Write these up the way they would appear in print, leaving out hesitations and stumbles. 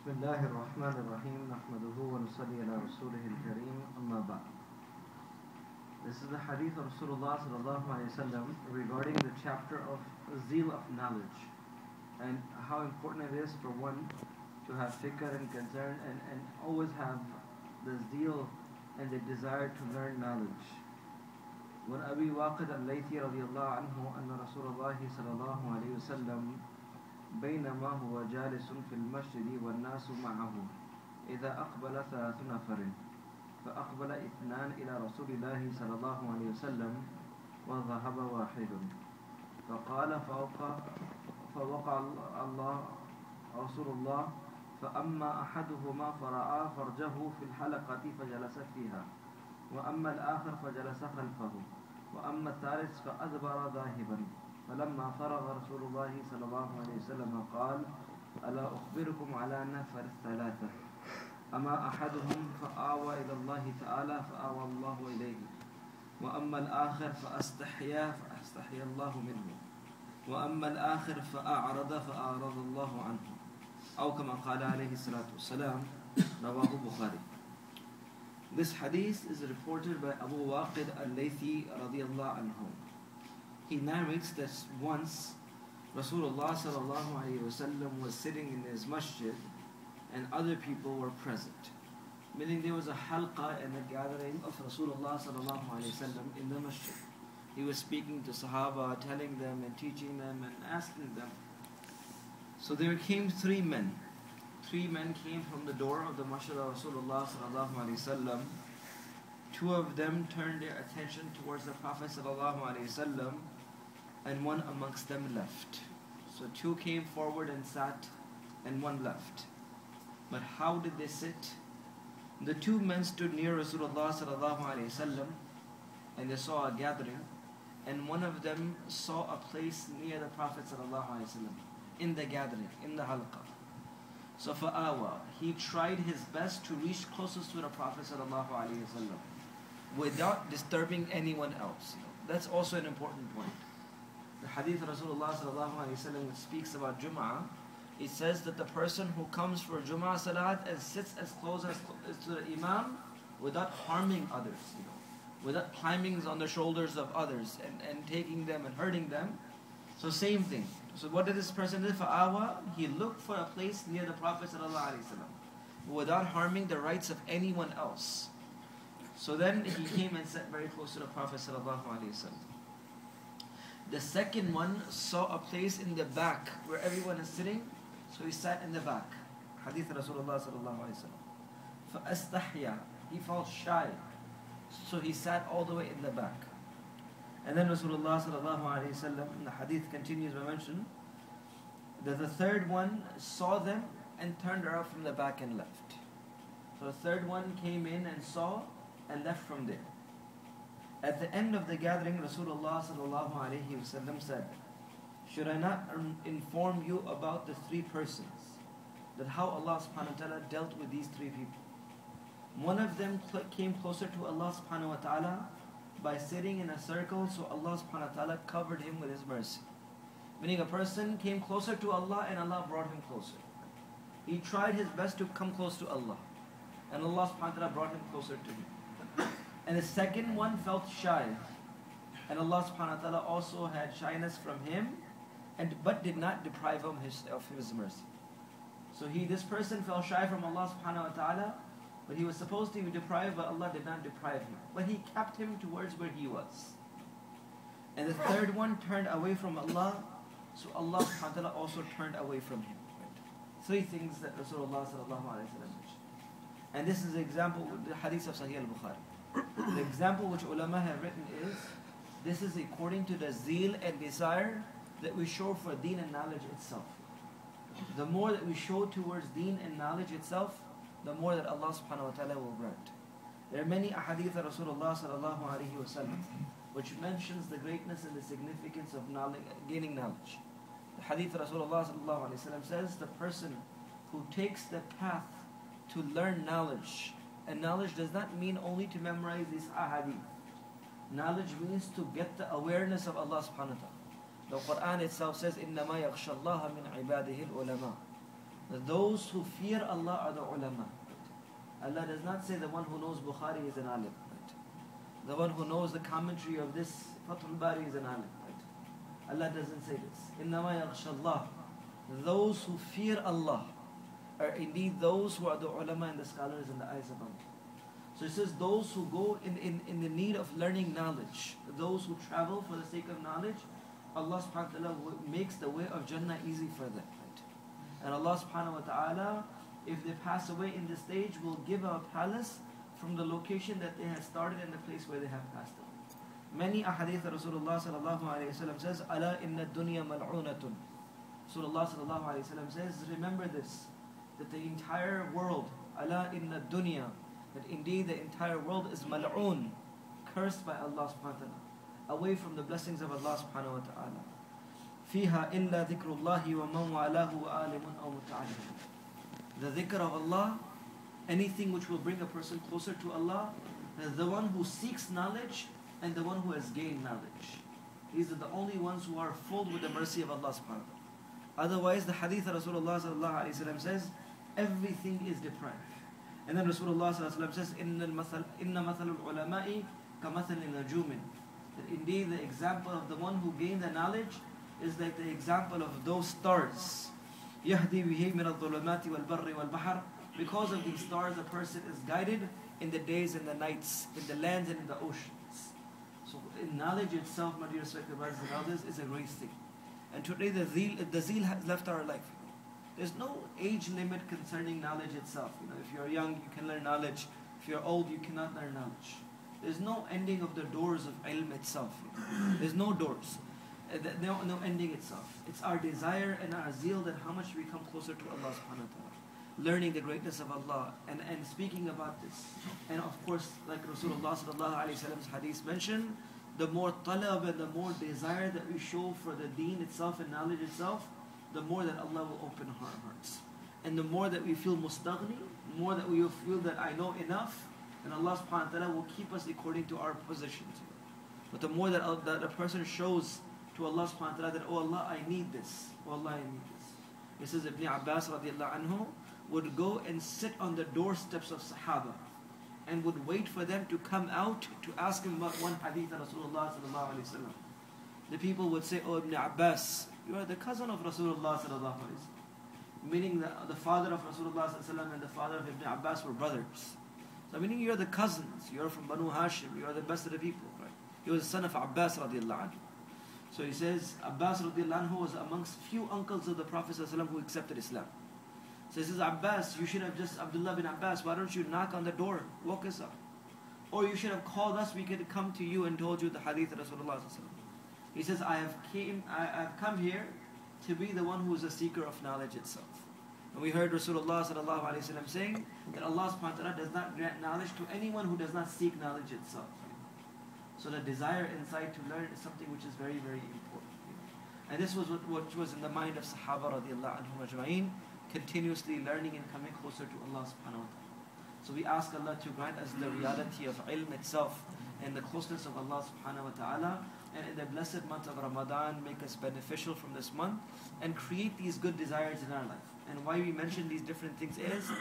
بسم الله الرحمن الرحيم نحمده ونصلي على رسوله الكريم أما بعد. This is the hadith of Rasulullah sallallahu alayhi wa sallam regarding the chapter of zeal of knowledge and how important it is for one to have fikr and concern and always have the zeal and the desire to learn knowledge. وعن أبي واقد الليثي رضي الله عنه أن رسول الله صلى الله عليه وسلم بينما هو جالس في المسجد والناس معه إذا أقبل 3 نفر فأقبل 2 إلى رسول الله صلى الله عليه وسلم وذهب واحد فقال فوقع الله رسول الله فأما أحدهما فرأى فرجه في الحلقة فجلس فيها وأما الآخر فجلس خلفه وأما الثالث فأدبر ذاهبا فلما فرغ رسول الله صلى الله عليه وسلم قال ألا أخبركم على نفر 3 أما أحدهم فآوى إلى الله تعالى فآوى الله إليه وأما الآخر فأستحيا الله منه وأما الآخر فأعرض الله عنه أو كما قال عليه الصلاة والسلام رواه البخاري. This hadith is reported by Abu Waqid al-Laythi radiyallahu anhu. He narrates that once Rasulullah sallallahu alayhi wa sallam was sitting in his masjid and other people were present. Meaning there was a halqa and a gathering of Rasulullah sallallahu alayhi wa sallam in the masjid. He was speaking to Sahaba, telling them and teaching them and asking them. So there came 3 men. 3 men came from the door of the masjid of Rasulullah sallallahu alayhi wa sallam. 2 of them turned their attention towards the Prophet sallallahu alayhi wa sallam, and 1 amongst them left. So 2 came forward and sat, and 1 left. But how did they sit? The 2 men stood near Rasulullah sallallahu alayhi wa sallam, and they saw a gathering, and 1 of them saw a place near the Prophet sallallahu alayhi wa sallam, in the gathering, in the halqa. So fa'awa, he tried his best to reach closest to the Prophet sallallahu alayhi wa sallam without disturbing anyone else. That's also an important point. The hadith of Rasulullah sallallahu alayhi wa sallam speaks about Jum'ah. It says that the person who comes for Jum'ah salat and sits as close as to the Imam without harming others, without climbing on the shoulders of others and taking them and hurting them. So same thing. So what did this person do? Fa'awa, he looked for a place near the Prophet sallallahu alayhi wa sallam without harming the rights of anyone else. So then he came and sat very close to the Prophet sallallahu alaihi wasallam. The second one saw a place in the back where everyone is sitting, so he sat in the back. Hadith Rasulullah sallallahu alaihi wasallam. فأستحيا, he felt shy, so he sat all the way in the back. And then Rasulullah sallallahu alaihi wasallam, the hadith continues by mention that the third one saw them and turned around from the back and left. So the third one came in and saw and left from there. At the end of the gathering, Rasulullah sallallahu alayhi wasallam said, should I not inform you about the 3 persons, that how Allah subhanahu wa ta'ala dealt with these 3 people? One of them came closer to Allah subhanahu wa ta'ala by sitting in a circle, so Allah subhanahu wa ta'ala covered him with His mercy. Meaning a person came closer to Allah and Allah brought him closer. He tried his best to come close to Allah, and Allah subhanahu wa ta'ala brought him closer to him. And the second one felt shy, and Allah subhanahu wa ta'ala also had shyness from him, but did not deprive him of His mercy. So this person felt shy from Allah subhanahu wa ta'ala, but he was supposed to be deprived, but Allah did not deprive him. But He kept him towards where he was. And the third one turned away from Allah, so Allah subhanahu wa ta'ala also turned away from him. 3 things that Rasulullah sallallahu alayhi wa sallam mentioned. And this is the example, the hadith of Sahih al-Bukhari. The example which ulama have written is, this is according to the zeal and desire that we show for deen and knowledge itself. The more that we show towards deen and knowledge itself, the more that Allah subhanahu wa ta'ala will grant. There are many ahadith of Rasulullah sallallahu alayhi wa sallam which mentions the greatness and the significance of gaining knowledge. The hadith of Rasulullah sallallahu alayhi wa sallam says, the person who takes the path to learn knowledge, and knowledge does not mean only to memorize these ahadith. Knowledge means to get the awareness of Allah subhanahu wa ta'ala. The Quran itself says, إِنَّمَا يَخْشَى اللَّهَ مِنْ عِبَادِهِ الْعُلَمَاءِ. Those who fear Allah are the ulama. Allah does not say the one who knows Bukhari is an alim. The one who knows the commentary of this Fathul Bari is an alim. Allah doesn't say this. إِنَّمَا يَغْشَى اللَّهِ. Those who fear Allah are indeed those who are the ulama and the scholars in the eyes of Allah. So it says those who go in the need of learning knowledge, those who travel for the sake of knowledge, Allah subhanahu wa ta'ala makes the way of Jannah easy for them. And Allah subhanahu wa ta'ala, if they pass away in this stage, will give a palace from the location that they had started and the place where they have passed away. Many ahadith Rasulullah sallallahu alayhi wa sallam says, Ala inna dunya mal'unatun. Rasulullah sallallahu alayhi wa sallam says, remember this, that the entire world, Ala inna dunya, that indeed the entire world is mal'un, cursed by Allah subhanahu wa ta'ala, away from the blessings of Allah subhanahu wa ta'ala. فيها إلا ذكر الله ومن والاه وآلم أو متعلم. The dhikr of Allah, anything which will bring a person closer to Allah, the one who seeks knowledge and the one who has gained knowledge. These are the only ones who are filled with the mercy of Allah subhanahu wa ta'ala. Otherwise, the hadith of Rasulullah sallallahu alayhi wa sallam says, everything is deprived. And then Rasulullah sallallahu alayhi wa sallam says, إِنَّ مَثَلُ الْعُلَمَاءِ كَمَثَلِ النَّجُومٍ. That indeed the example of the one who gained the knowledge is like the example of those stars. يَهْدِي بِهِ مِنَ الظُّلُمَاتِ وَالْبَرِّ وَالْبَحْرِ. Because of these stars, a person is guided in the days and the nights, in the lands and in the oceans. So in knowledge itself, my dear respected brothers and elders, is a great thing. And today the zeal has left our life. There's no age limit concerning knowledge itself. If you're young, you can learn knowledge. If you're old, you cannot learn knowledge. There's no ending of the doors of ilm itself. There's no doors. No ending itself. It's our desire and our zeal that how much we come closer to Allah subhanahu wa ta'ala. Learning the greatness of Allah and speaking about this. And of course, like Rasulullah sallallahu alayhi wa sallam's hadith mentioned, the more talab and the more desire that we show for the deen itself and knowledge itself, the more that Allah will open our hearts. And the more that we feel mustaghni, the more that we will feel that I know enough, and Allah subhanahu wa ta'ala will keep us according to our positions. But the more that a person shows to Allah subhanahu wa ta'ala that, oh Allah, I need this. Oh Allah, I need this. It says Ibn Abbas radiallahu anhu would go and sit on the doorsteps of Sahaba and would wait for them to come out to ask him about one hadith of Rasulullah sallallahu alayhi wa sallam. The people would say, oh Ibn Abbas, you are the cousin of Rasulullah sallallahu alayhi wa sallam. Meaning the father of Rasulullah sallallahu alayhi wa sallam and the father of Ibn Abbas were brothers. So meaning you're the cousins, you're from Banu Hashim, you're the best of the people, right? He was the son of Abbas radiallahu anhu. So he says, Abbas radiallahu anhu was amongst few uncles of the Prophet ﷺ who accepted Islam. So he says, Abbas, you should have just, Abdullah bin Abbas, why don't you knock on the door, woke us up? Or you should have called us, we could come to you and told you the hadith of Rasulullah ﷺ. He says, I have come here to be the one who is a seeker of knowledge itself. And we heard Rasulullah ﷺ saying that Allah subhanahu wa ta'ala does not grant knowledge to anyone who does not seek knowledge itself. So the desire inside to learn is something which is very, very important. And this was what was in the mind of Sahaba radiallahu anhum ajma'in, continuously learning and coming closer to Allah subhanahu wa ta'ala. So we ask Allah to grant us the reality of ilm itself and the closeness of Allah subhanahu wa ta'ala, and in the blessed month of Ramadan make us beneficial from this month and create these good desires in our life. And why we mention these different things is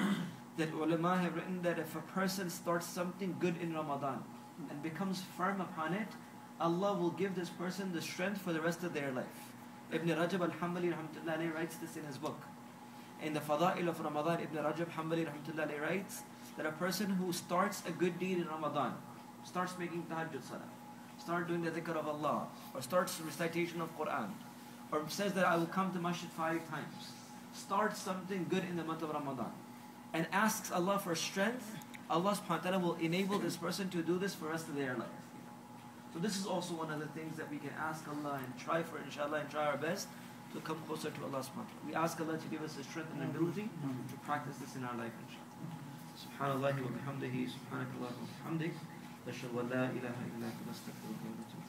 that ulama have written that if a person starts something good in Ramadan and becomes firm upon it, Allah will give this person the strength for the rest of their life. Ibn Rajab al-Hanbali rahmatullahi writes this in his book. In the Fada'il of Ramadan, Ibn Rajab al-Hanbali rahmatullahi writes that a person who starts a good deed in Ramadan, starts making tahajjud salah, start doing the dhikr of Allah, or starts recitation of Quran, or says that I will come to Masjid 5 times, starts something good in the month of Ramadan, and asks Allah for strength, Allah subhanahu wa ta'ala will enable this person to do this for the rest of their life. So this is also one of the things that we can ask Allah and try for, inshallah, and try our best to come closer to Allah subhanahu wa ta'ala. We ask Allah to give us the strength and ability to practice this in our life, inshallah. Subhanallah wa bihamdihi, subhanakallah wa bihamdik, ashhadu an la ilaha illa anta astaghfiruka wa atubu